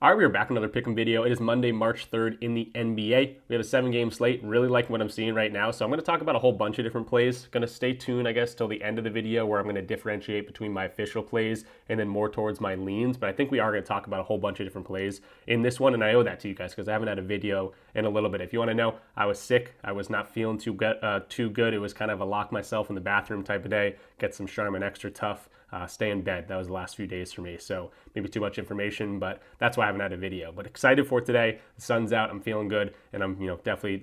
All right, we are back with another pick'em video. It is Monday, March 3rd in the NBA. We have a 7-game slate. Really like what I'm seeing right now. So I'm going to talk about a whole bunch of different plays. Going to stay tuned, I guess, till the end of the video where I'm going to differentiate between my official plays and then more towards my leans. But I think we are going to talk about a whole bunch of different plays in this one. And I owe that to you guys because I haven't had a video in a little bit. If you want to know, I was sick. I was not feeling too good. It was kind of a lock myself in the bathroom type of day. Get some Charmin Extra Tough. Stay in bed. That was the last few days for me. So maybe too much information, but that's why I haven't had a video. But excited for today. The sun's out. I'm feeling good, and I'm definitely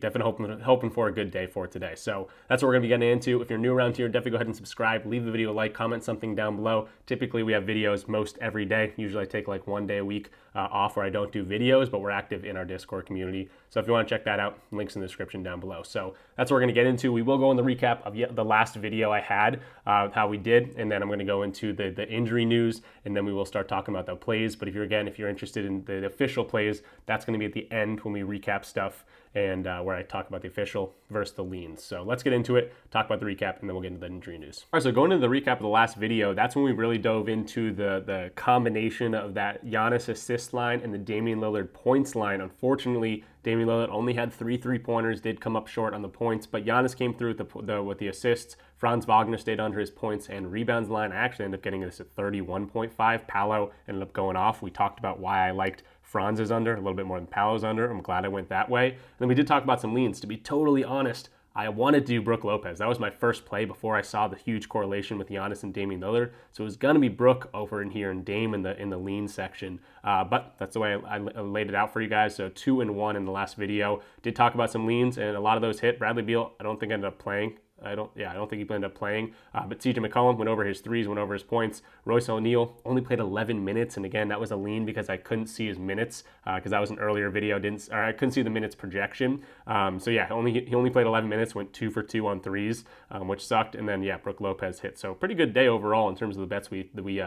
hoping for a good day for today. So that's what we're gonna be getting into. If you're new around here, definitely go ahead and subscribe. Leave the video a like, comment something down below. Typically we have videos most every day. Usually I take like one day a week off where I don't do videos, but we're active in our Discord community. So if you want to check that out, links in the description down below. So that's what we're going to get into. We will go in the recap of the last video I had, how we did, and then I'm going to go into the injury news, and then we will start talking about the plays. But if you're interested in the official plays, that's going to be at the end when we recap stuff and where I talk about the official versus the leans. So let's get into it, talk about the recap, and then we'll get into the injury news. All right, so going into the recap of the last video, that's when we really dove into the combination of that Giannis assist line and the Damian Lillard points line. Unfortunately, Damian Lillard only had 3 3-pointers, did come up short on the points, but Giannis came through with the assists. Franz Wagner stayed under his points and rebounds line. I actually ended up getting this at 31.5. Paolo ended up going off. We talked about why I liked Franz's under a little bit more than Paolo's under. I'm glad I went that way. And then we did talk about some leans. To be totally honest, I wanted to do Brook Lopez. That was my first play before I saw the huge correlation with Giannis and Damian Lillard. So it was going to be Brook over in here and Dame in the lean section. But that's the way I laid it out for you guys. So 2-1 in the last video. Did talk about some leans, and a lot of those hit. Bradley Beal, I don't think ended up playing. I don't think he ended up playing. But CJ McCollum went over his threes, went over his points. Royce O'Neal only played 11 minutes, and again, that was a lean because I couldn't see his minutes because that was an earlier video. I couldn't see the minutes projection. So yeah, he only played 11 minutes, went 2 for 2 on threes, which sucked. And then yeah, Brook Lopez hit. So pretty good day overall in terms of the bets we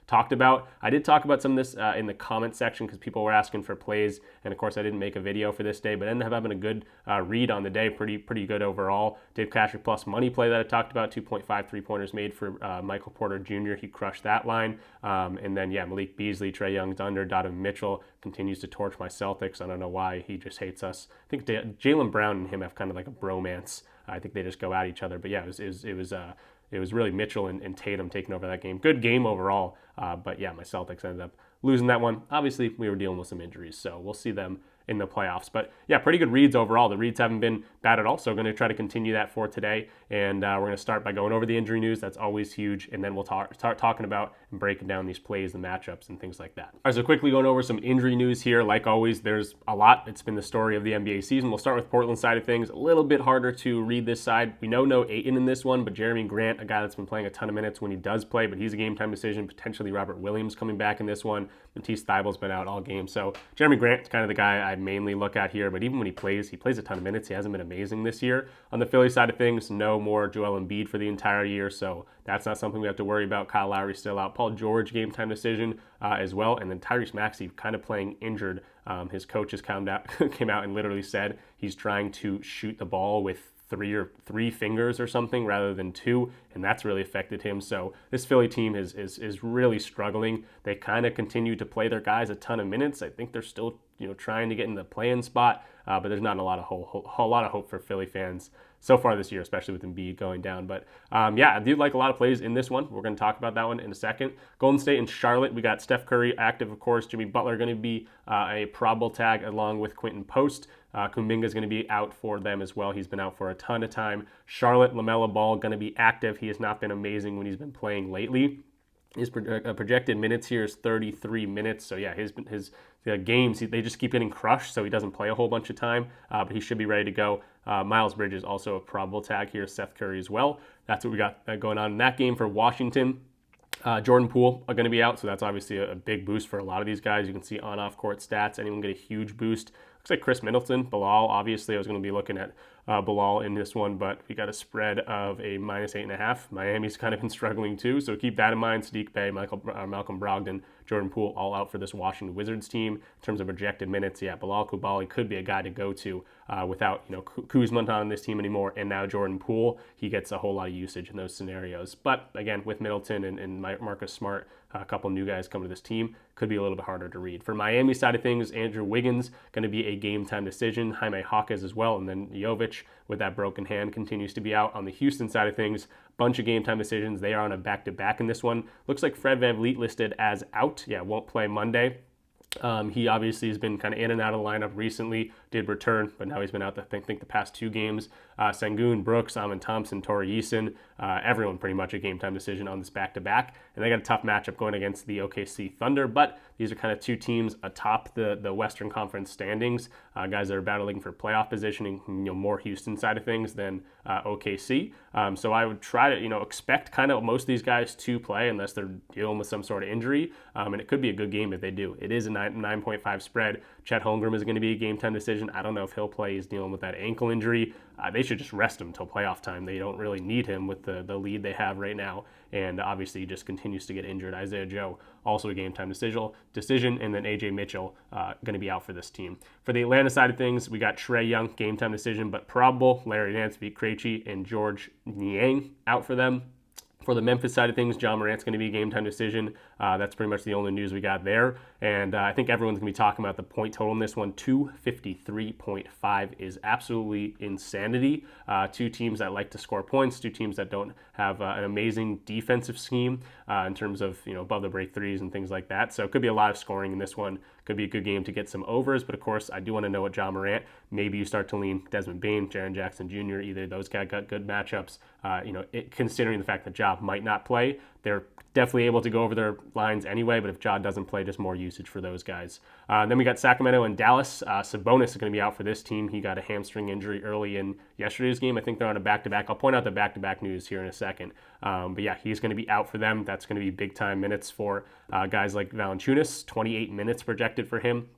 talked about. I did talk about some of this in the comment section because people were asking for plays, and of course I didn't make a video for this day, but ended up having a good read on the day, pretty good overall. Dave Casher plus money play that I talked about, 2.5 3-pointers made for Michael Porter Jr. He crushed that line. And then yeah, Malik Beasley, Trae Young's under, Davion Mitchell continues to torch my Celtics. I don't know why he just hates us. I think Jaylen Brown and him have kind of like a bromance. I think they just go at each other. But yeah, it was really Mitchell and Tatum taking over that game. Good game overall, but yeah, my Celtics ended up losing that one. Obviously, we were dealing with some injuries, so we'll see them in the playoffs. But yeah, pretty good reads overall. The reads haven't been bad at all, so I'm going to try to continue that for today. And we're going to start by going over the injury news. That's always huge. And then we'll start talking about and breaking down these plays, the matchups, and things like that. All right, so quickly going over some injury news here. Like always, there's a lot. It's been the story of the NBA season. We'll start with Portland side of things. A little bit harder to read this side. We know no Ayton in this one, but Jeremy Grant, a guy that's been playing a ton of minutes when he does play, but he's a game-time decision. Potentially Robert Williams coming back in this one. Matisse Thybulle's been out all game. So Jeremy Grant's kind of the guy I mainly look at here, but even when he plays a ton of minutes. He hasn't been amazing this year. On the Philly side of things, no more Joel Embiid for the entire year, so that's not something we have to worry about. Kyle Lowry's still out. Paul George, game time decision as well, and then Tyrese Maxey kind of playing injured. His coach has came out and literally said he's trying to shoot the ball with three fingers or something rather than 2, and that's really affected him. So this Philly team is really struggling. They kind of continue to play their guys a ton of minutes. I think they're still trying to get in the play-in spot, but there's not a lot of hope for Philly fans so far this year, especially with Embiid going down. But yeah, I do like a lot of plays in this one. We're going to talk about that one in a second. Golden State and Charlotte, we got Steph Curry active, of course. Jimmy Butler going to be a probable tag along with Quentin Post. Kuminga is going to be out for them as well. He's been out for a ton of time. Charlotte, LaMelo Ball going to be active. He has not been amazing when he's been playing lately. His projected minutes here is 33 minutes. So yeah, his games, they just keep getting crushed, so he doesn't play a whole bunch of time, but he should be ready to go. Miles Bridges also a probable tag here. Seth Curry as well. That's what we got going on in that game for Washington. Jordan Poole are going to be out, so that's obviously a big boost for a lot of these guys. You can see on-off court stats. Anyone get a huge boost? Looks like Chris Middleton, Bilal. Obviously, I was going to be looking at Bilal in this one, but we got a spread of a -8.5. Miami's kind of been struggling too, so keep that in mind. Sadiq Bey, Malcolm Brogdon, Jordan Poole all out for this Washington Wizards team. In terms of projected minutes, yeah, Bilal Coulibaly could be a guy to go to without Kuzma on this team anymore, and now Jordan Poole. He gets a whole lot of usage in those scenarios. But again, with Middleton and Marcus Smart, a couple new guys coming to this team, could be a little bit harder to read. For Miami side of things, Andrew Wiggins going to be a game time decision. Jaime Jaquez as well, and then Jovic with that broken hand continues to be out. On the Houston side of things, bunch of game time decisions. They are on a back-to-back in this one. Looks like Fred VanVleet listed as out. Yeah, won't play Monday. He obviously has been kind of in and out of the lineup recently, did return, but now he's been out, I think the past 2 games. Sengun, Brooks, Amin Thompson, Torrey Eason, everyone pretty much a game time decision on this back-to-back. And they got a tough matchup going against the OKC Thunder, but these are kind of 2 teams atop the Western Conference standings, guys that are battling for playoff positioning, more Houston side of things than OKC. So I would try to, expect kind of most of these guys to play unless they're dealing with some sort of injury, and it could be a good game if they do. It is a 9.5 spread. Chet Holmgren is going to be a game time decision. I don't know if he'll play. He's dealing with that ankle injury. They should just rest him until playoff time. They don't really need him with the lead they have right now. And obviously he just continues to get injured. Isaiah Joe, also a game time decision. And then AJ Mitchell going to be out for this team. For the Atlanta side of things, we got Trae Young, game time decision, but probable. Larry Nance, Vit Krejci, and George Niang out for them. For the Memphis side of things, John Morant's going to be a game-time decision. That's pretty much the only news we got there. And I think everyone's going to be talking about the point total in this one. 253.5 is absolutely insanity. 2 teams that like to score points, 2 teams that don't have an amazing defensive scheme in terms of above the break threes and things like that. So it could be a lot of scoring in this one. Could be a good game to get some overs, but of course, I do want to know what John Morant. Maybe you start to lean Desmond Bane, Jaren Jackson Jr., either of those guys got good matchups. Considering the fact that Ja might not play, they're definitely able to go over their lines anyway, but if Ja doesn't play, just more usage for those guys. Then we got Sacramento and Dallas. Sabonis is going to be out for this team. He got a hamstring injury early in yesterday's game. I think they're on a back-to-back. I'll point out the back-to-back news here in a second. But yeah, he's going to be out for them. That's going to be big-time minutes for guys like Valanciunas. 28 minutes projected for him.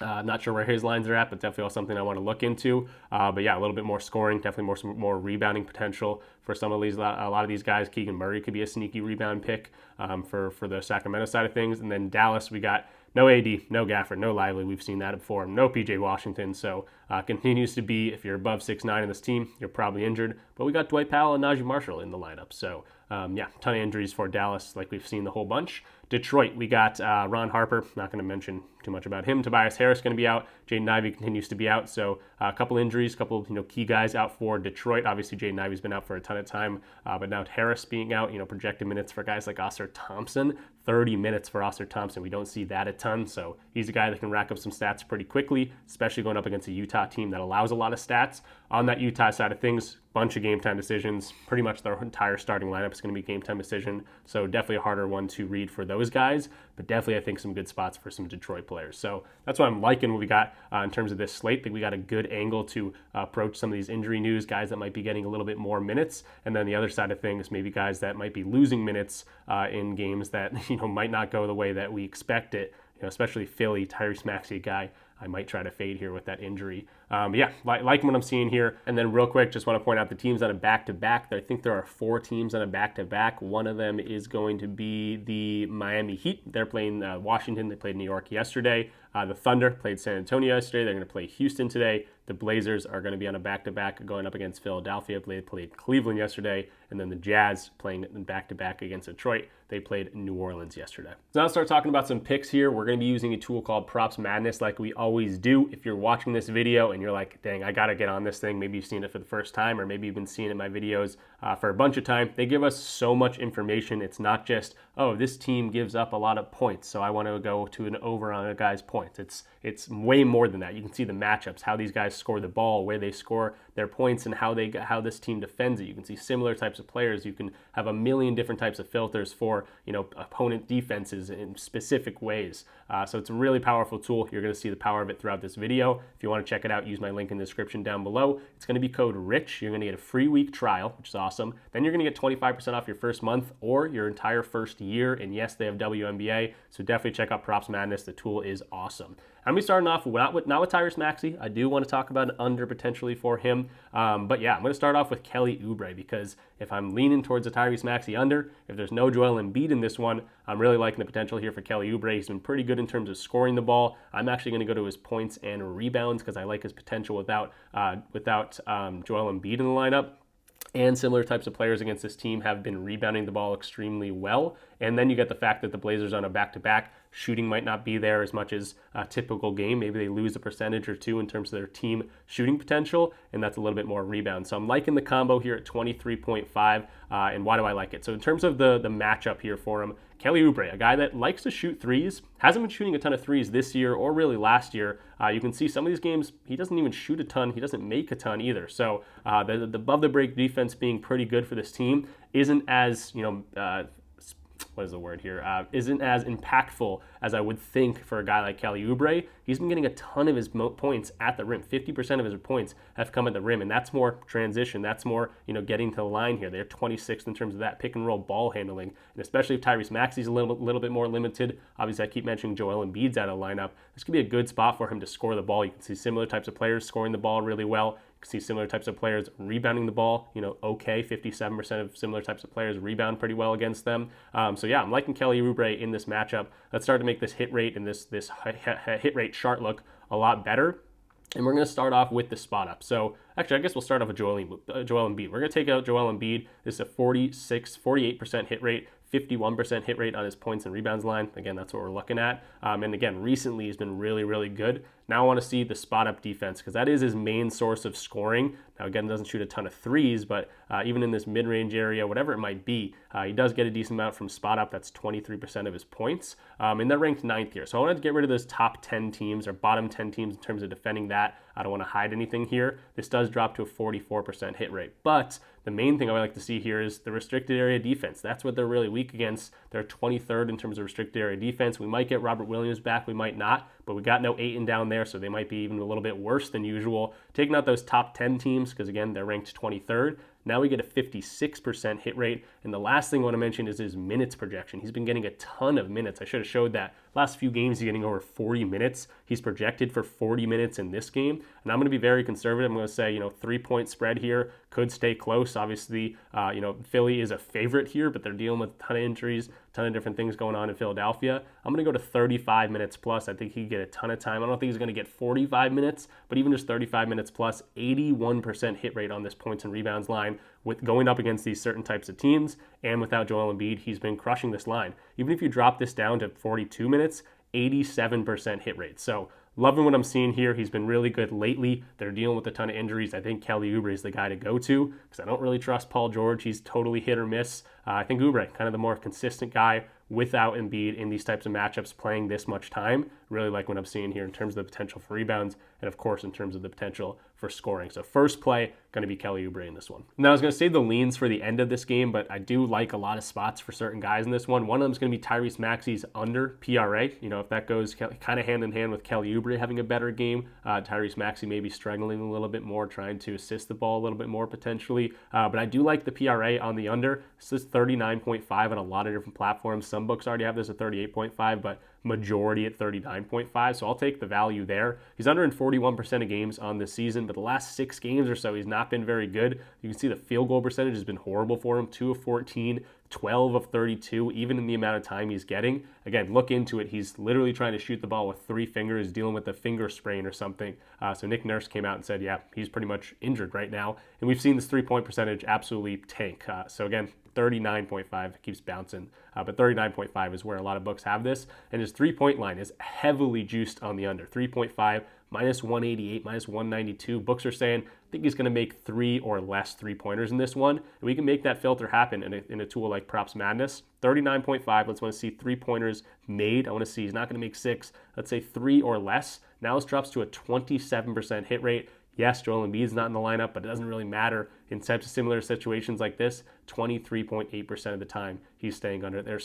I'm not sure where his lines are at, but definitely something I want to look into. But yeah, a little bit more scoring, definitely more rebounding potential for some of these. A lot of these guys. Keegan Murray could be a sneaky rebound pick for the Sacramento side of things. And then Dallas, we got no AD, no Gafford, no Lively. We've seen that before. No PJ Washington. So continues to be, if you're above 6'9" in this team, you're probably injured. But we got Dwight Powell and Najee Marshall in the lineup. So yeah, ton of injuries for Dallas, like we've seen the whole bunch. Detroit, we got Ron Harper. Not going to mention too much about him. Tobias Harris going to be out. Jaden Ivey continues to be out. So a couple injuries, a couple key guys out for Detroit. Obviously, Jaden Ivey's been out for a ton of time, but now Harris being out. Projected minutes for guys like Oscar Thompson. 30 minutes for Oscar Thompson. We don't see that a ton, so he's a guy that can rack up some stats pretty quickly, especially going up against a Utah team that allows a lot of stats. On that Utah side of things, bunch of game time decisions. Pretty much their entire starting lineup is going to be game time decision, so definitely a harder one to read for those guys, but definitely I think some good spots for some Detroit players. So that's why I'm liking what we got in terms of this slate. I think we got a good angle to approach some of these injury news, guys that might be getting a little bit more minutes, and then the other side of things, maybe guys that might be losing minutes in games that might not go the way that we expect it. Especially Philly, Tyrese Maxey, a guy I might try to fade here with that injury. But yeah, like what I'm seeing here. And then real quick, just want to point out the teams on a back-to-back. I think there are 4 teams on a back-to-back. One of them is going to be the Miami Heat. They're playing Washington. They played New York yesterday. The Thunder played San Antonio yesterday. They're going to play Houston today. The Blazers are going to be on a back-to-back going up against Philadelphia. They played Cleveland yesterday. And then the Jazz playing back-to-back against Detroit. They played New Orleans yesterday. So now let's start talking about some picks here. We're going to be using a tool called Props Madness like we always do. If you're watching this video and you're like, dang, I got to get on this thing. Maybe you've seen it for the first time, or maybe you've been seeing it in my videos for a bunch of time. They give us so much information. It's not just, oh, this team gives up a lot of points, so I want to go to an over on a guy's points. It's way more than that. You can see the matchups, how these guys score the ball, where they score their points, and how this team defends it. You can see similar types of players. You can have a million different types of filters for opponent defenses in specific ways. So it's a really powerful tool. You're going to see the power of it throughout this video. If you want to check it out, use my link in the description down below. It's going to be code RICH. You're going to get a free week trial, which is awesome. Then you're going to get 25% off your first month or your entire first year. And yes, they have WNBA, so definitely check out Props Madness. The tool is awesome. I'm going to be starting off not with Tyrese Maxey. I do want to talk about an under potentially for him. But yeah, I'm going to start off with Kelly Oubre, because if I'm leaning towards a Tyrese Maxey under, if there's no Joel Embiid in this one, I'm really liking the potential here for Kelly Oubre. He's been pretty good in terms of scoring the ball. I'm actually going to go to his points and rebounds because I like his potential without Joel Embiid in the lineup. And similar types of players against this team have been rebounding the ball extremely well. And then you get the fact that the Blazers on a back-to-back, Shooting might not be there as much as a typical game. Maybe they lose a percentage or two in terms of their team shooting potential, and that's a little bit more rebound. So I'm liking the combo here at 23.5, and why do I like it? So in terms of the matchup here for him, Kelly Oubre, a guy that likes to shoot threes, hasn't been shooting a ton of threes this year or really last year. You can see some of these games, he doesn't even shoot a ton. He doesn't make a ton either. So the above the break defense being pretty good for this team isn't as, what is the word here? Isn't as impactful as I would think for a guy like Kelly Oubre. He's been getting a ton of his points at the rim. 50% of his points have come at the rim, and that's more transition. That's more, getting to the line here. They're 26th in terms of that pick and roll ball handling, and especially if Tyrese Maxey's a little bit more limited. Obviously, I keep mentioning Joel Embiid's out of the lineup. This could be a good spot for him to score the ball. You can see similar types of players scoring the ball really well. You can see similar types of players rebounding the ball, 57% of similar types of players rebound pretty well against them. So yeah, I'm liking Kelly Oubre in this matchup. Let's start to make this hit rate and this hit rate chart look a lot better. And we're going to start off with the spot up. So actually, I guess we'll start off with Joel Embiid. We're going to take out Joel Embiid. This is a 48% hit rate. 51% hit rate on his points and rebounds line. Again, that's what we're looking at. And again, recently he's been really, really good. Now I want to see the spot up defense because that is his main source of scoring. Now again, doesn't shoot a ton of threes, but even in this mid-range area, whatever it might be, he does get a decent amount from spot up. That's 23% of his points. And they're ranked 9th here. So I wanted to get rid of those top 10 teams or bottom 10 teams in terms of defending that. I don't want to hide anything here. This does drop to a 44% hit rate. But the main thing I like to see here is the restricted area defense. That's what they're really weak against. They're 23rd in terms of restricted area defense. We might get Robert Williams back. We might not. But we got no Ayton down there, so they might be even a little bit worse than usual. Taking out those top 10 teams, because again, they're ranked 23rd. Now we get a 56% hit rate. And the last thing I want to mention is his minutes projection. He's been getting a ton of minutes. I should have showed that. Last few games, he's getting over 40 minutes. He's projected for 40 minutes in this game. And I'm going to be very conservative. I'm going to say, 3-point spread here could stay close. Obviously, Philly is a favorite here, but they're dealing with a ton of injuries, a ton of different things going on in Philadelphia. I'm going to go to 35 minutes plus. I think he could get a ton of time. I don't think he's going to get 45 minutes, but even just 35 minutes plus, 81% hit rate on this points and rebounds line with going up against these certain types of teams. And without Joel Embiid, he's been crushing this line. Even if you drop this down to 42 minutes, 87% hit rate. So loving what I'm seeing here. He's been really good lately. They're dealing with a ton of injuries. I think Kelly Oubre is the guy to go to because I don't really trust Paul George. He's totally hit or miss. I think Oubre, kind of the more consistent guy without Embiid in these types of matchups playing this much time. Really like what I'm seeing here in terms of the potential for rebounds and, of course, in terms of the potential for scoring. So first play, going to be Kelly Oubre in this one. Now, I was going to save the leans for the end of this game, but I do like a lot of spots for certain guys in this one. One of them is going to be Tyrese Maxey's under PRA. If that goes kind of hand in hand with Kelly Oubre having a better game, Tyrese Maxey may be struggling a little bit more, trying to assist the ball a little bit more potentially. But I do like the PRA on the under. This is 39.5 on a lot of different platforms. Some books already have this at 38.5, but majority at 39.5, so I'll take the value there. He's under in 41% of games on this season, but the last 6 games or so, he's not been very good. You can see the field goal percentage has been horrible for him, 2 of 14, 12 of 32, even in the amount of time he's getting. Again, look into it. He's literally trying to shoot the ball with 3 fingers, dealing with a finger sprain or something. So Nick Nurse came out and said, yeah, he's pretty much injured right now. And we've seen this 3-point percentage absolutely tank. So again, 39.5 keeps bouncing, but 39.5 is where a lot of books have this. And his 3-point line is heavily juiced on the under. 3.5, minus 188, minus 192. Books are saying, I think he's going to make 3 or less 3-pointers in this one. And we can make that filter happen in a tool like Props Madness. 39.5, let's want to see 3-pointers made. I want to see he's not going to make 6. Let's say 3 or less. Now this drops to a 27% hit rate. Yes, Joel Embiid's not in the lineup, but it doesn't really matter. In types of similar situations like this, 23.8% of the time he's staying under. They're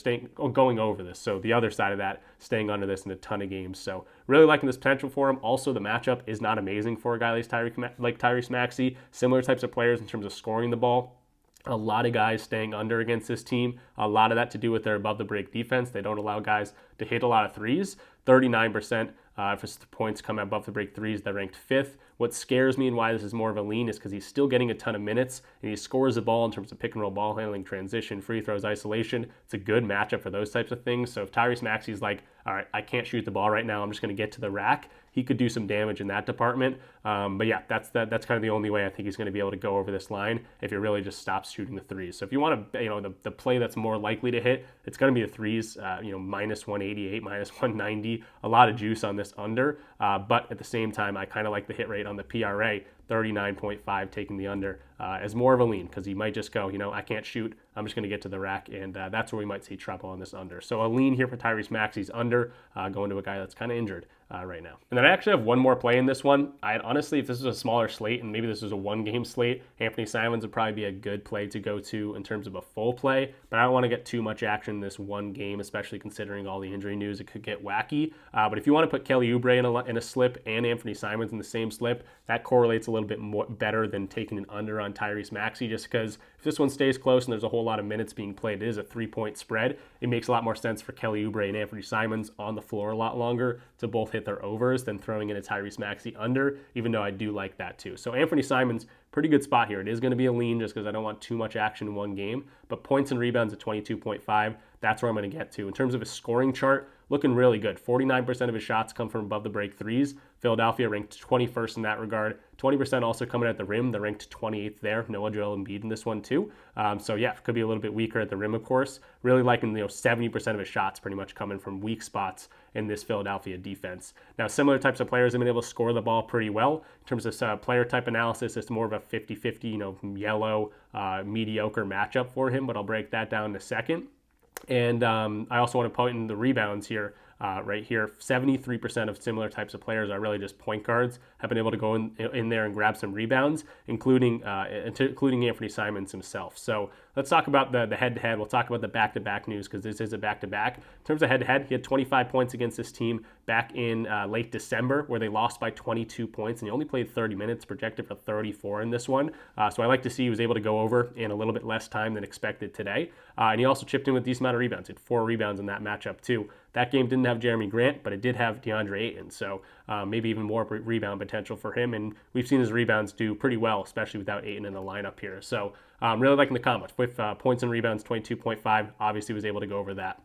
going over this. So the other side of that, staying under this in a ton of games. So really liking this potential for him. Also, the matchup is not amazing for a guy like Tyrese Maxey. Similar types of players in terms of scoring the ball. A lot of guys staying under against this team. A lot of that to do with their above the break defense. They don't allow guys to hit a lot of threes. 39% if his points come above the break threes, they're ranked 5th. What scares me and why this is more of a lean is because he's still getting a ton of minutes and he scores the ball in terms of pick and roll ball handling, transition, free throws, isolation. It's a good matchup for those types of things. So if Tyrese Maxey's like, all right, I can't shoot the ball right now, I'm just going to get to the rack, he could do some damage in that department. But yeah, that's kind of the only way I think he's going to be able to go over this line if he really just stops shooting the threes. So if you want to, the play that's more likely to hit, it's going to be the threes, minus 188, minus 190, a lot of juice on this under. But at the same time, I kind of like the hit rate on the PRA, 39.5, taking the under as more of a lean, because he might just go, I can't shoot, I'm just going to get to the rack, and that's where we might see trouble on this under. So a lean here for Tyrese Maxey's under, going to a guy that's kind of injured right now. And then I actually have one more play in this one. Honestly, if this was a smaller slate and maybe this was a one-game slate, Anthony Simons would probably be a good play to go to in terms of a full play, but I don't want to get too much action in this one game, especially considering all the injury news. It could get wacky. But if you want to put Kelly Oubre in a slip and Anthony Simons in the same slip, that correlates a little bit more better than taking an under on Tyrese Maxey, just because if this one stays close and there's a whole lot of minutes being played, it is a 3-point spread. It makes a lot more sense for Kelly Oubre and Anthony Simons on the floor a lot longer to both hit their overs than throwing in a Tyrese Maxey under, even though I do like that too. So Anthony Simons, pretty good spot here. It is going to be a lean just because I don't want too much action in one game, but points and rebounds at 22.5, that's where I'm going to get to. In terms of his scoring chart, looking really good. 49% of his shots come from above the break threes. Philadelphia ranked 21st in that regard. 20% also coming at the rim. They're ranked 28th there. Noah Joel Embiid in this one too. So yeah, could be a little bit weaker at the rim, of course. Really liking 70% of his shots pretty much coming from weak spots in this Philadelphia defense. Now, similar types of players have been able to score the ball pretty well. In terms of player type analysis, it's more of a 50-50, yellow, mediocre matchup for him, but I'll break that down in a second. And I also want to point in the rebounds here. Right here, 73% of similar types of players are really just point guards, have been able to go in there and grab some rebounds, including Anthony Simons himself. So let's talk about the head-to-head. We'll talk about the back-to-back news because this is a back-to-back. In terms of head-to-head, he had 25 points against this team back in late December, where they lost by 22 points, and he only played 30 minutes, projected for 34 in this one. So I like to see he was able to go over in a little bit less time than expected today. And he also chipped in with a decent amount of rebounds. He had 4 rebounds in that matchup too. That game didn't have Jeremy Grant, but it did have DeAndre Ayton, so maybe even more rebound potential for him. And we've seen his rebounds do pretty well, especially without Ayton in the lineup here. So really liking the combo. With points and rebounds, 22.5, obviously was able to go over that.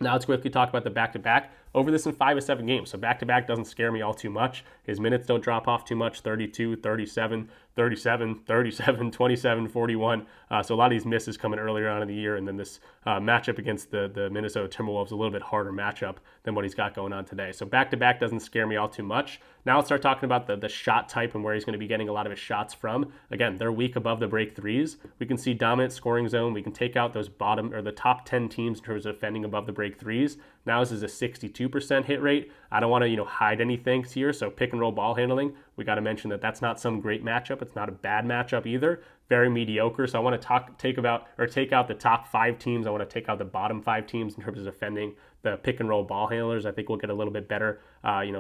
Now let's quickly talk about the back-to-back. Over this in 5 of 7 games. So back-to-back doesn't scare me all too much. His minutes don't drop off too much, 32, 37, 37, 37, 27, 41. So a lot of these misses coming earlier on in the year, and then this matchup against the Minnesota Timberwolves, a little bit harder matchup than what he's got going on today. So back-to-back doesn't scare me all too much. Now let's start talking about the shot type and where he's going to be getting a lot of his shots from. Again, they're weak above the break threes. We can see dominant scoring zone. We can take out those the top 10 teams in terms of defending above the break threes. Now this is a 62% hit rate. I don't want to hide anything here. So pick and roll ball handling, we got to mention that that's not some great matchup. It's not a bad matchup either. Very mediocre. So I want to take out the top 5 teams. I want to take out the bottom 5 teams in terms of defending the pick and roll ball handlers. I think we'll get a little bit better,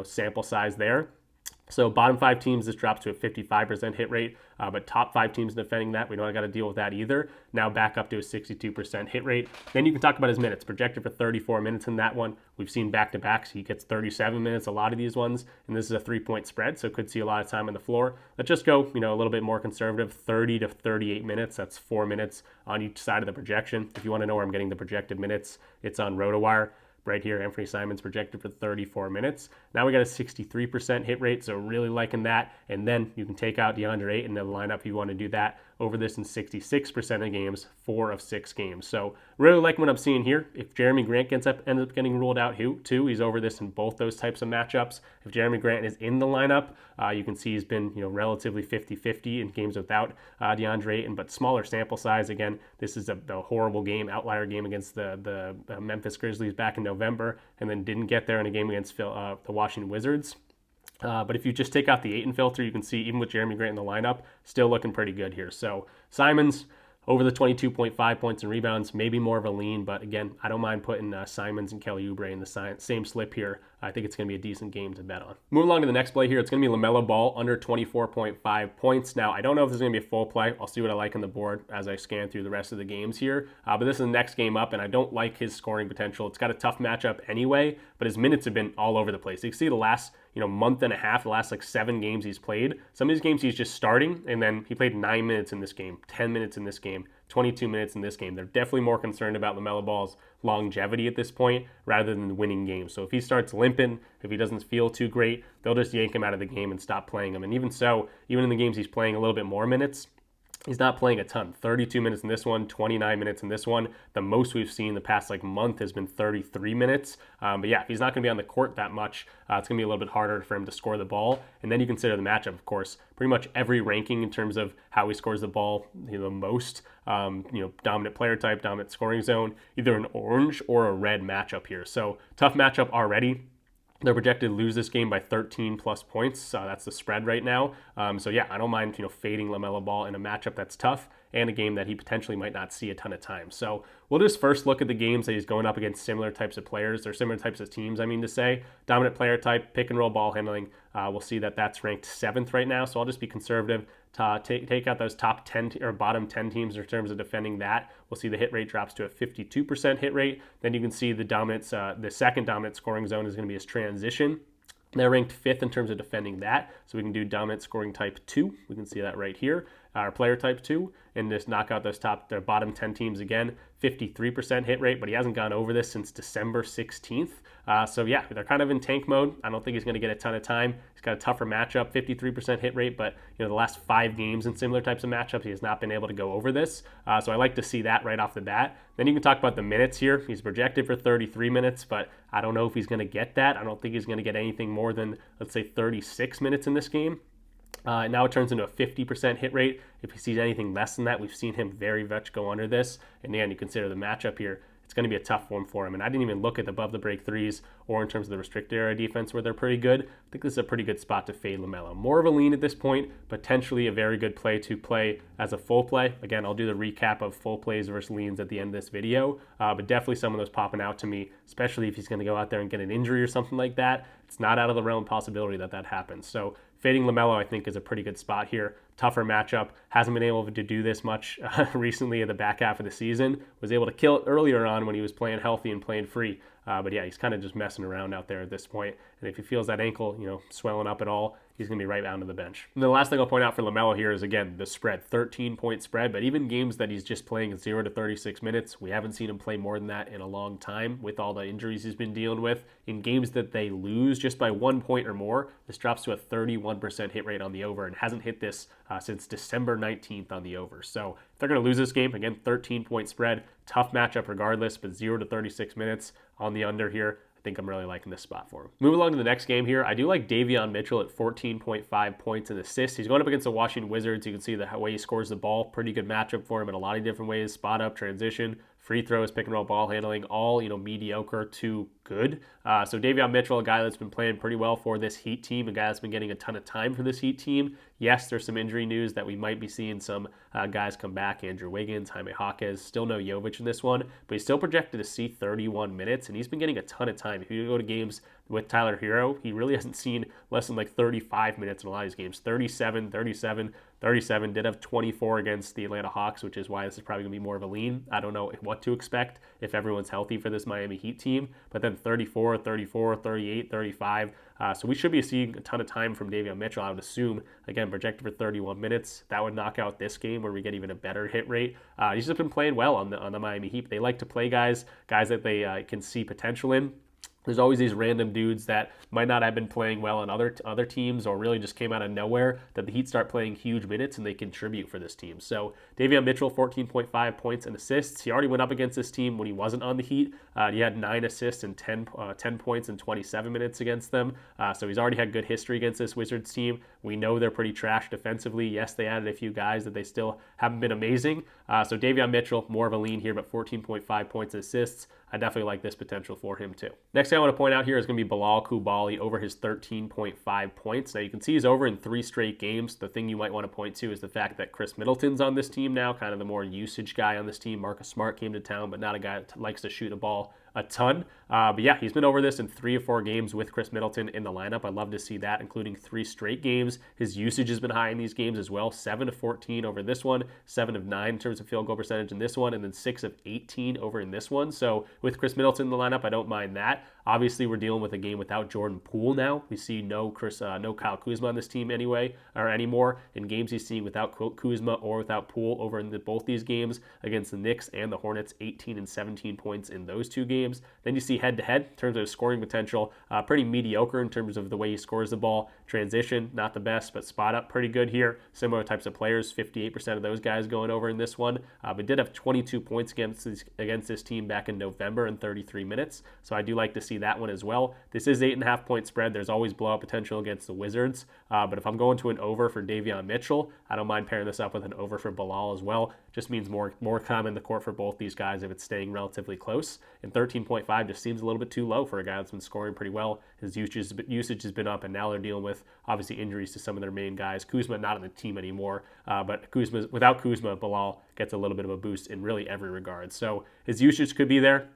sample size there. So bottom 5 teams, this drops to a 55% hit rate, but top 5 teams defending that, we don't got to deal with that either. Now back up to a 62% hit rate. Then you can talk about his minutes, projected for 34 minutes in that one. We've seen back-to-backs. He gets 37 minutes, a lot of these ones, and this is a 3-point spread, so could see a lot of time on the floor. Let's just go, a little bit more conservative, 30 to 38 minutes. That's 4 minutes on each side of the projection. If you want to know where I'm getting the projected minutes, it's on RotoWire. Right here, Anthony Simons projected for 34 minutes. Now we got a 63% hit rate, so really liking that. And then you can take out DeAndre Ayton in the lineup if you want to do that. Over this in 66% of games, 4 of 6 games. So really liking what I'm seeing here. If Jeremy Grant ends up getting ruled out too, he's over this in both those types of matchups. If Jeremy Grant is in the lineup, you can see he's been relatively 50-50 in games without DeAndre Ayton, but smaller sample size. Again, this is a horrible game, outlier game against the Memphis Grizzlies back in November, and then didn't get there in a game against the Washington Wizards. But if you just take out the Ayton filter, you can see even with Jeremy Grant in the lineup, still looking pretty good here. So Simons over the 22.5 points and rebounds, maybe more of a lean, but again, I don't mind putting Simons and Kelly Oubre in the same slip here. I think it's going to be a decent game to bet on. Moving along to the next play here, it's going to be LaMelo Ball under 24.5 points. Now, I don't know if this is going to be a full play. I'll see what I like on the board as I scan through the rest of the games here. But this is the next game up, and I don't like his scoring potential. It's got a tough matchup anyway, but his minutes have been all over the place. You can see the last month and a half, the last 7 games he's played. Some of these games he's just starting, and then he played 9 minutes in this game, 10 minutes in this game, 22 minutes in this game. They're definitely more concerned about LaMelo Ball's longevity at this point rather than winning games. So if he starts limping, if he doesn't feel too great, they'll just yank him out of the game and stop playing him. And even so, even in the games he's playing a little bit more minutes, he's not playing a ton. 32 minutes in this one, 29 minutes in this one. The most we've seen the past month has been 33 minutes. But yeah, if he's not going to be on the court that much, it's going to be a little bit harder for him to score the ball. And then you consider the matchup, of course. Pretty much every ranking in terms of how he scores the ball, the most, dominant player type, dominant scoring zone, either an orange or a red matchup here. So tough matchup already. They're projected to lose this game by 13 plus points. That's the spread right now. So yeah, I don't mind fading LaMelo Ball in a matchup that's tough and a game that he potentially might not see a ton of time. So we'll just first look at the games that he's going up against similar types of players or similar types of teams. I mean to say, dominant player type, pick and roll ball handling. We'll see that that's ranked 7th right now. So I'll just be conservative. Take out those top 10 or bottom 10 teams in terms of defending that. We'll see the hit rate drops to a 52% hit rate. Then you can see the dominance, the second dominant scoring zone is going to be his transition. They're ranked 5th in terms of defending that. So we can do dominant scoring type 2. We can see that right here. Our player type 2, and just knock out those their bottom 10 teams again. 53% hit rate, but he hasn't gone over this since December 16th. So yeah, they're kind of in tank mode. I don't think he's going to get a ton of time. He's got a tougher matchup, 53% hit rate, but the last 5 games in similar types of matchups, he has not been able to go over this. So I like to see that right off the bat. Then you can talk about the minutes here. He's projected for 33 minutes, but I don't know if he's going to get that. I don't think he's going to get anything more than, let's say, 36 minutes in this game. Now it turns into a 50% hit rate. If he sees anything less than that, we've seen him very much go under this. And again, you consider the matchup here, it's going to be a tough one for him. And I didn't even look at the above the break threes or in terms of the restricted area defense where they're pretty good. I think this is a pretty good spot to fade LaMelo. More of a lean at this point, potentially a very good play to play as a full play. Again, I'll do the recap of full plays versus leans at the end of this video, but definitely some of those popping out to me, especially if he's going to go out there and get an injury or something like that. It's not out of the realm of possibility that that happens. So fading LaMelo, I think, is a pretty good spot here. Tougher matchup. Hasn't been able to do this much recently in the back half of the season. Was able to kill it earlier on when he was playing healthy and playing free. But yeah, he's kind of just messing around out there at this point. And if he feels that ankle, swelling up at all, he's going to be right down to the bench. And the last thing I'll point out for LaMelo here is, again, the spread. 13-point spread. But even games that he's just playing 0 to 36 minutes, we haven't seen him play more than that in a long time with all the injuries he's been dealing with. In games that they lose just by 1 point or more, this drops to a 31% hit rate on the over and hasn't hit this since December 19th on the over. So if they're going to lose this game, again, 13-point spread, tough matchup regardless, but 0 to 36 minutes on the under here. I think I'm really liking this spot for him. Moving along to the next game here, I do like Davion Mitchell at 14.5 points and assists. He's going up against the Washington Wizards. You can see the way he scores the ball. Pretty good matchup for him in a lot of different ways. Spot up, transition, free throws, pick and roll ball handling, all mediocre to good. So Davion Mitchell, a guy that's been playing pretty well for this Heat team, a guy that's been getting a ton of time for this Heat team. Yes, there's some injury news that we might be seeing some guys come back. Andrew Wiggins, Jaime Jaquez, still no Jovic in this one, but he's still projected to see 31 minutes, and he's been getting a ton of time. If you go to games with Tyler Hero, he really hasn't seen less than 35 minutes in a lot of these games. 37, 37, 37, did have 24 against the Atlanta Hawks, which is why this is probably going to be more of a lean. I don't know what to expect if everyone's healthy for this Miami Heat team, but then 34, 34, 38, 35. So we should be seeing a ton of time from Davion Mitchell, I would assume. Again, projected for 31 minutes. That would knock out this game where we get even a better hit rate. He's just been playing well on the Miami Heat. They like to play guys that they can see potential in. There's always these random dudes that might not have been playing well on other teams or really just came out of nowhere that the Heat start playing huge minutes and they contribute for this team. So Davion Mitchell, 14.5 points and assists. He already went up against this team when he wasn't on the Heat. He had 9 assists and 10 points in 27 minutes against them. So he's already had good history against this Wizards team. We know they're pretty trash defensively. Yes, they added a few guys that they still haven't been amazing. So Davion Mitchell, more of a lean here, but 14.5 points and assists. I definitely like this potential for him too. Next thing I want to point out here is going to be Bilal Coulibaly over his 13.5 points. Now you can see he's over in 3 straight games. The thing you might want to point to is the fact that Chris Middleton's on this team now, kind of the more usage guy on this team. Marcus Smart came to town, but not a guy that likes to shoot a ball a ton. But yeah, he's been over this in 3 or 4 games with Chris Middleton in the lineup. I'd love to see that, including 3 straight games. His usage has been high in these games as well. 7 of 14 over this one, 7 of 9 in terms of field goal percentage in this one, and then 6 of 18 over in this one. So with Chris Middleton in the lineup, I don't mind that. Obviously, we're dealing with a game without Jordan Poole now. We see no Kyle Kuzma on this team anymore. In games he's seeing without Kuzma or without Poole over in both these games against the Knicks and the Hornets, 18 and 17 points in those 2 games. Then you see head-to-head in terms of scoring potential, pretty mediocre in terms of the way he scores the ball. Transition, not the best, but spot up pretty good here. Similar types of players, 58% of those guys going over in this one. But did have 22 points against this team back in November in 33 minutes. So I do like to see that one as well. This is 8.5 point spread. There's always blowout potential against the Wizards. But if I'm going to an over for Davion Mitchell, I don't mind pairing this up with an over for Bilal as well. Just means more time in the court for both these guys if it's staying relatively close. And 13.5 just seems a little bit too low for a guy that's been scoring pretty well. His usage has been up, and now they're dealing with obviously injuries to some of their main guys. Kuzma not on the team anymore, but without Kuzma, Bilal gets a little bit of a boost in really every regard. So his usage could be there.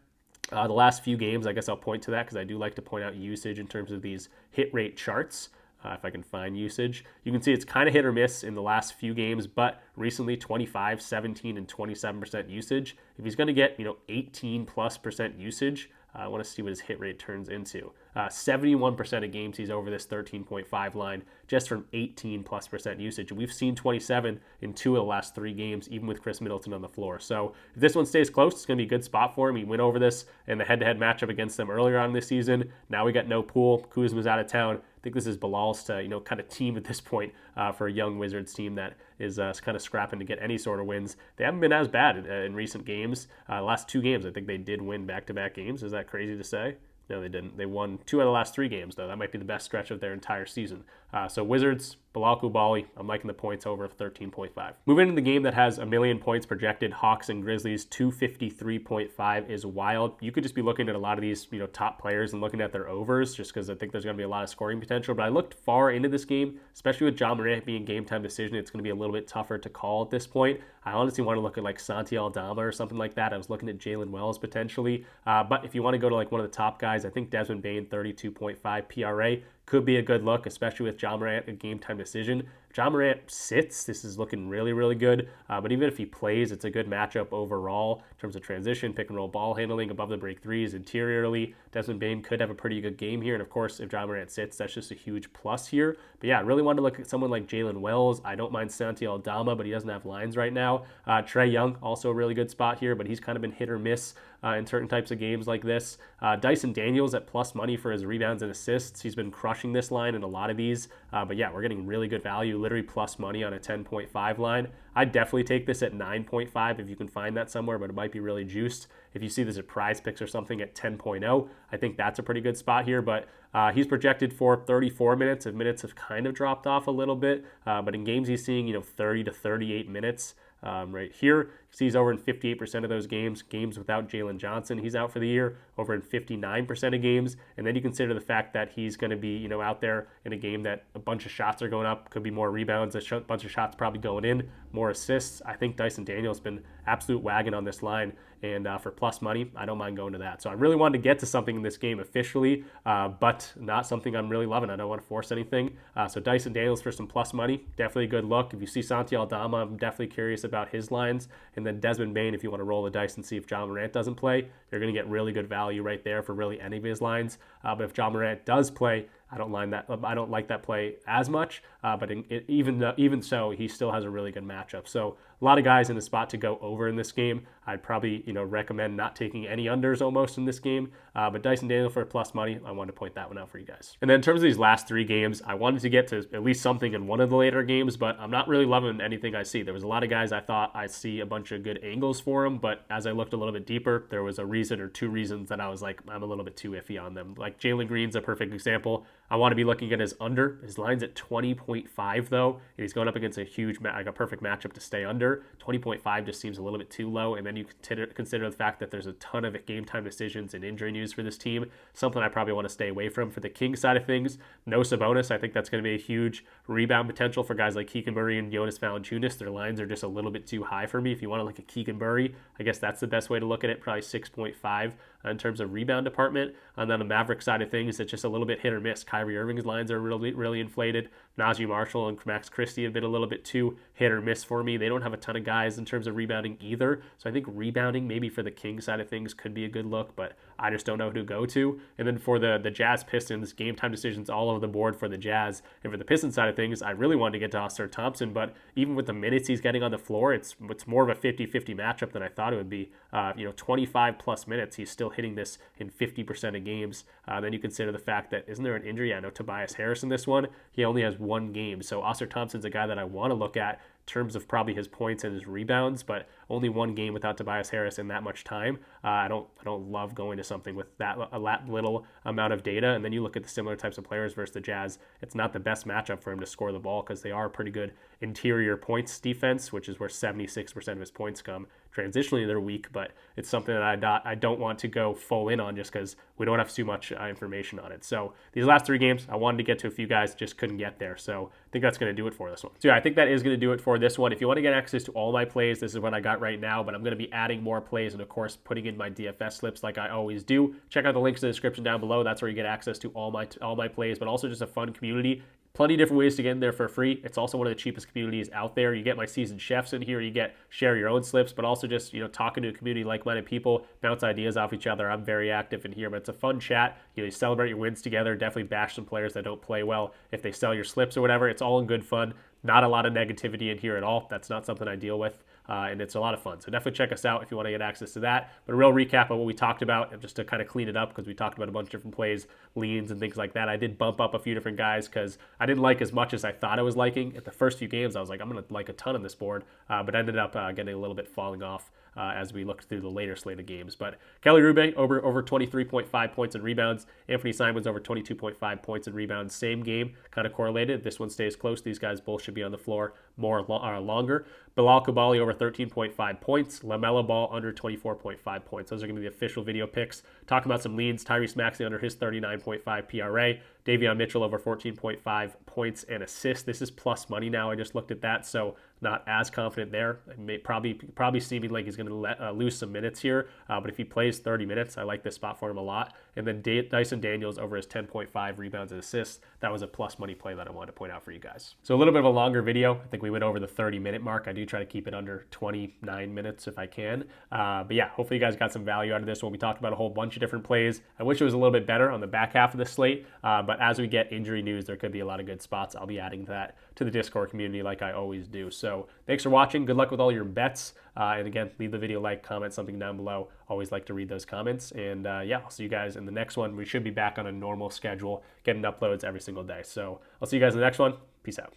The last few games, I guess I'll point to that because I do like to point out usage in terms of these hit rate charts. If I can find usage, you can see it's kind of hit or miss in the last few games, but recently 25, 17, and 27% usage. If he's going to get 18+% usage, I want to see what his hit rate turns into. 71% of games he's over this 13.5 line just from 18+% usage. And we've seen 27 in 2 of the last 3 games, even with Chris Middleton on the floor. So if this one stays close, it's going to be a good spot for him. He went over this in the head-to-head matchup against them earlier on this season. Now we got no Poole. Kuzma's out of town. I think this is Bilal's to kind of team at this point for a young Wizards team that is kind of scrapping to get any sort of wins. They haven't been as bad in recent games. Last 2 games, I think they did win back-to-back games. Is that crazy to say? No, they didn't. They won 2 out of the last 3 games, though. That might be the best stretch of their entire season. So Wizards, Bilal Coulibaly, I'm liking the points over 13.5. Moving into the game that has 1 million points projected, Hawks and Grizzlies, 253.5 is wild. You could just be looking at a lot of these top players and looking at their overs just because I think there's going to be a lot of scoring potential. But I looked far into this game, especially with Ja Morant being game time decision. It's going to be a little bit tougher to call at this point. I honestly want to look at like Santi Aldama or something like that. I was looking at Jalen Wells potentially. But if you want to go to like one of the top guys, I think Desmond Bane, 32.5 PRA, could be a good look, especially with Ja Morant, a game-time decision. If Ja Morant sits, this is looking really, really good. But even if he plays, it's a good matchup overall in terms of transition, pick-and-roll ball handling, above the break threes, interiorly. Desmond Bane could have a pretty good game here. And, of course, if Ja Morant sits, that's just a huge plus here. But, yeah, I really want to look at someone like Jalen Wells. I don't mind Santi Aldama, but he doesn't have lines right now. Trae Young, also a really good spot here, but he's kind of been hit or miss in certain types of games like this. Dyson Daniels at plus money for his rebounds and assists. He's been crushing this line in a lot of these. But yeah, we're getting really good value, literally plus money on a 10.5 line. I'd definitely take this at 9.5 if you can find that somewhere, but it might be really juiced. If you see this at PrizePicks or something at 10.0, I think that's a pretty good spot here. But he's projected for 34 minutes. If minutes have kind of dropped off a little bit, but in games he's seeing 30 to 38 minutes. Right here, he's over in 58% of those games without Jalen Johnson. He's out for the year, over in 59% of games. And then you consider the fact that he's going to be, out there in a game that a bunch of shots are going up, could be more rebounds, a bunch of shots probably going in, more assists. I think Dyson Daniels has been absolute wagon on this line. And for plus money, I don't mind going to that. So I really wanted to get to something in this game officially, but not something I'm really loving. I don't want to force anything. So Dyson Daniels for some plus money, definitely a good look. If you see Santi Aldama, I'm definitely curious about his lines. And then Desmond Bane, if you want to roll the dice and see if Ja Morant doesn't play, you're going to get really good value right there for really any of his lines. But if Ja Morant does play, I don't like that play as much, but even so, he still has a really good matchup. So a lot of guys in the spot to go over in this game. I'd probably recommend not taking any unders almost in this game. But Dyson Daniel for plus money, I wanted to point that one out for you guys. And then in terms of these last 3 games, I wanted to get to at least something in one of the later games, but I'm not really loving anything I see. There was a lot of guys I thought I see a bunch of good angles for them, but as I looked a little bit deeper, there was a reason or 2 reasons that I was like, I'm a little bit too iffy on them. Like Jalen Green's a perfect example. I want to be looking at his under. His line's at 20.5 though, and he's going up against a huge, like a perfect matchup to stay under. 20.5 just seems a little bit too low, and then you consider the fact that there's a ton of game time decisions and injury news for this team. Something I probably want to stay away from. For the Kings side of things, no Sabonis. I think that's going to be a huge rebound potential for guys like Keegan Murray and Jonas Valanciunas. Their lines are just a little bit too high for me. If you want to look at Keegan Murray, I guess that's the best way to look at it. Probably 6.5 in terms of rebound department. And then the Maverick side of things, it's just a little bit hit or miss. Kyrie Irving's lines are really inflated. Najee Marshall and Max Christie have been a little bit too hit or miss for me. They don't have a ton of guys in terms of rebounding either. So I think rebounding maybe for the King side of things could be a good look, but I just don't know who to go to. And then for the Jazz Pistons, game time decisions all over the board for the Jazz. And for the Pistons side of things, I really wanted to get to Ausar Thompson, but even with the minutes he's getting on the floor, it's more of a 50-50 matchup than I thought it would be. 25 plus minutes, he's still hitting this in 50% of games. Then you consider the fact that, isn't there an injury? I know Tobias Harris in this one. He only has one game. So Ausar Thompson's a guy that I want to look at in terms of probably his points and his rebounds, but only one game without Tobias Harris in that much time. I don't love going to something with that little amount of data. And then you look at the similar types of players versus the Jazz. It's not the best matchup for him to score the ball because they are a pretty good interior points defense, which is where 76% of his points come. Transitionally, they're weak, but it's something that I don't want to go full in on just because we don't have too much information on it. So these last three games, I wanted to get to a few guys, just couldn't get there. So I think that's going to do it for this one. So yeah, I think that is going to do it for this one. If you want to get access to all my plays, this is what I got right now, but I'm going to be adding more plays and of course putting in my DFS slips like I always do. Check out the links in the description down below. That's where you get access to all my plays, but also just a fun community. Plenty of different ways to get in there for free. It's also one of the cheapest communities out there. You get my seasoned chefs in here. You get share your own slips, but also just, talking to a community, like-minded people, bounce ideas off each other. I'm very active in here, but it's a fun chat. You celebrate your wins together. Definitely bash some players that don't play well if they sell your slips or whatever. It's all in good fun. Not a lot of negativity in here at all. That's not something I deal with. And it's a lot of fun. So definitely check us out if you want to get access to that. But a real recap of what we talked about, just to kind of clean it up, because we talked about a bunch of different plays, leans, and things like that. I did bump up a few different guys because I didn't like as much as I thought I was liking. At the first few games, I was like, I'm going to like a ton on this board, but ended up getting a little bit falling off as we looked through the later slate of games. But Kelly Oubre over 23.5 points and rebounds. Anthony Simons over 22.5 points and rebounds. Same game, kind of correlated. This one stays close. These guys both should be on the floor longer. Bilal Coulibaly over 13.5 points. LaMelo Ball under 24.5 points. Those are going to be the official video picks. Talking about some leans, Tyrese Maxey under his 39.5 PRA. Davion Mitchell over 14.5 points and assists. This is plus money now. I just looked at that, so not as confident there. It may probably seeming like he's going to lose some minutes here, but if he plays 30 minutes, I like this spot for him a lot. And then Dyson Daniels over his 10.5 rebounds and assists. That was a plus money play that I wanted to point out for you guys. So a little bit of a longer video. I think we went over the 30-minute mark. I do try to keep it under 29 minutes if I can. But yeah, hopefully you guys got some value out of this one. We talked about a whole bunch of different plays. I wish it was a little bit better on the back half of the slate, but as we get injury news, there could be a lot of good spots. I'll be adding that to the Discord community like I always do. So thanks for watching. Good luck with all your bets. And again, leave the video like, comment something down below. Always like to read those comments. And yeah, I'll see you guys in the next one. We should be back on a normal schedule, getting uploads every single day. So I'll see you guys in the next one. Peace out.